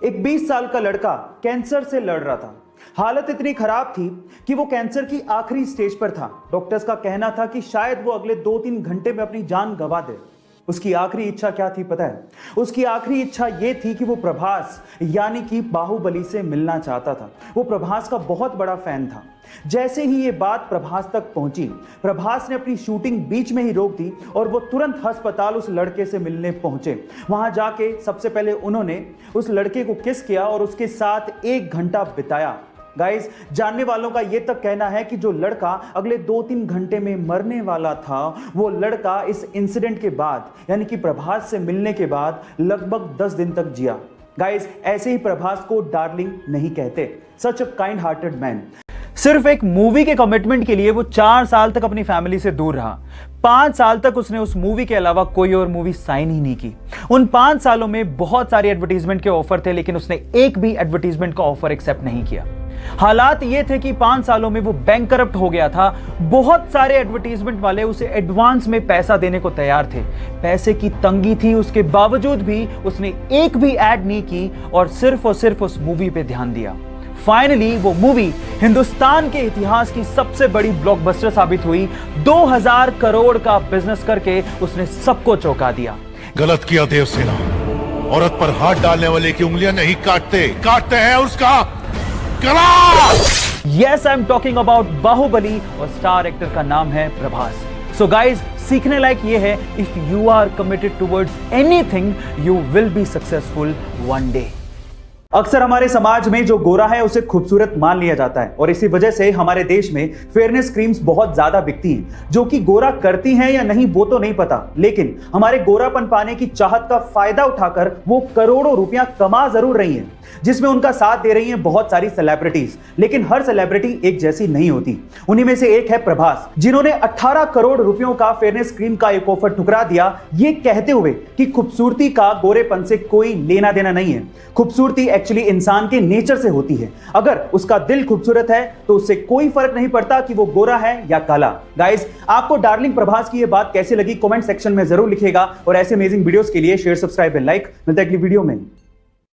एक 20 साल का लड़का कैंसर से लड़ रहा था। हालत इतनी खराब थी कि वो कैंसर की आखिरी स्टेज पर था। डॉक्टर्स का कहना था कि शायद वो अगले 2-3 घंटे में अपनी जान गंवा दे। उसकी आखिरी इच्छा क्या थी पता है? उसकी आखिरी इच्छा ये थी कि वो प्रभास यानी कि बाहुबली से मिलना चाहता था। वो प्रभास का बहुत बड़ा फैन था। जैसे ही ये बात प्रभास तक पहुंची, प्रभास ने अपनी शूटिंग बीच में ही रोक दी और वो तुरंत अस्पताल उस लड़के से मिलने पहुंचे। वहां जाके सबसे पहले उन्होंने उस लड़के को किस किया और उसके साथ 1 घंटा बिताया। गाइस, जानने वालों का यह तक कहना है कि जो लड़का अगले 2-3 घंटे में मरने वाला था, वो लड़का इस इंसिडेंट के बाद यानी कि प्रभास से मिलने के बाद लगभग 10 दिन तक जिया। गाइस, ऐसे ही प्रभास को डार्लिंग नहीं कहते। सच अ काइंड हार्टेड मैन। सिर्फ एक मूवी के कमिटमेंट के लिए वो 4 साल तक अपनी फैमिली से दूर रहा। 5 साल तक उसने उस मूवी के अलावा कोई और मूवी साइन ही नहीं की। उन 5 सालों में बहुत सारे एडवर्टीजमेंट के ऑफर थे, लेकिन उसने एक भी एडवर्टीजमेंट का ऑफर एक्सेप्ट नहीं किया। हालात ये थे कि 5 सालों में वो बैंकरप्ट हो गया था। बहुत सारे एडवर्टीजमेंट वाले उसे एडवांस में पैसा देने को तैयार थे। पैसे की तंगी थी, उसके बावजूद भी उसने एक भी एड नहीं की और सिर्फ उस मूवी पे ध्यान दिया। फाइनली वो मूवी हिंदुस्तान के इतिहास की सबसे बड़ी ब्लॉकबस्टर साबित हुई। 2000 करोड़ का बिजनेस करके उसने सबको चौंका दिया। गलत किया देवसेना। औरत पर हाथ डालने वाले की उंगलियां नहीं काटते हैं उसका गला। Yes, I am talking about Baahubali और स्टार एक्टर का नाम है प्रभास। सो गाइज, सीखने लायक ये है, if you are committed towards anything you will be successful one day. अक्सर हमारे समाज में जो गोरा है उसे खूबसूरत मान लिया जाता है और इसी वजह से हमारे देश में फेयरनेस क्रीम्स बहुत ज्यादा बिकती हैं, जो कि गोरा करती हैं या नहीं वो तो नहीं पता, लेकिन हमारे गोरापन पाने की चाहत का फायदा उठाकर वो करोड़ों रुपया कमा जरूर रही हैं, जिसमें उनका साथ दे रही हैं बहुत सारी सेलिब्रिटीज। लेकिन हर सेलिब्रिटी एक जैसी नहीं होती। उन्हीं में से एक है प्रभास, जिन्होंने 18 करोड़ रुपयों का फेयरनेस क्रीम का एक ऑफर ठुकरा दिया, ये कहते हुए कि खूबसूरती का गोरेपन से कोई लेना देना नहीं है। खूबसूरती एक्चुअली इंसान के नेचर से होती है। अगर उसका दिल खूबसूरत है तो उससे कोई फर्क नहीं पड़ता कि वो गोरा है या काला। गाइस, आपको डार्लिंग प्रभास की ये बात कैसी लगी कमेंट सेक्शन में जरूर लिखिएगा और ऐसे अमेजिंग वीडियोस के लिए शेयर, सब्सक्राइब एंड लाइक। मिलते हैं अगली वीडियो में।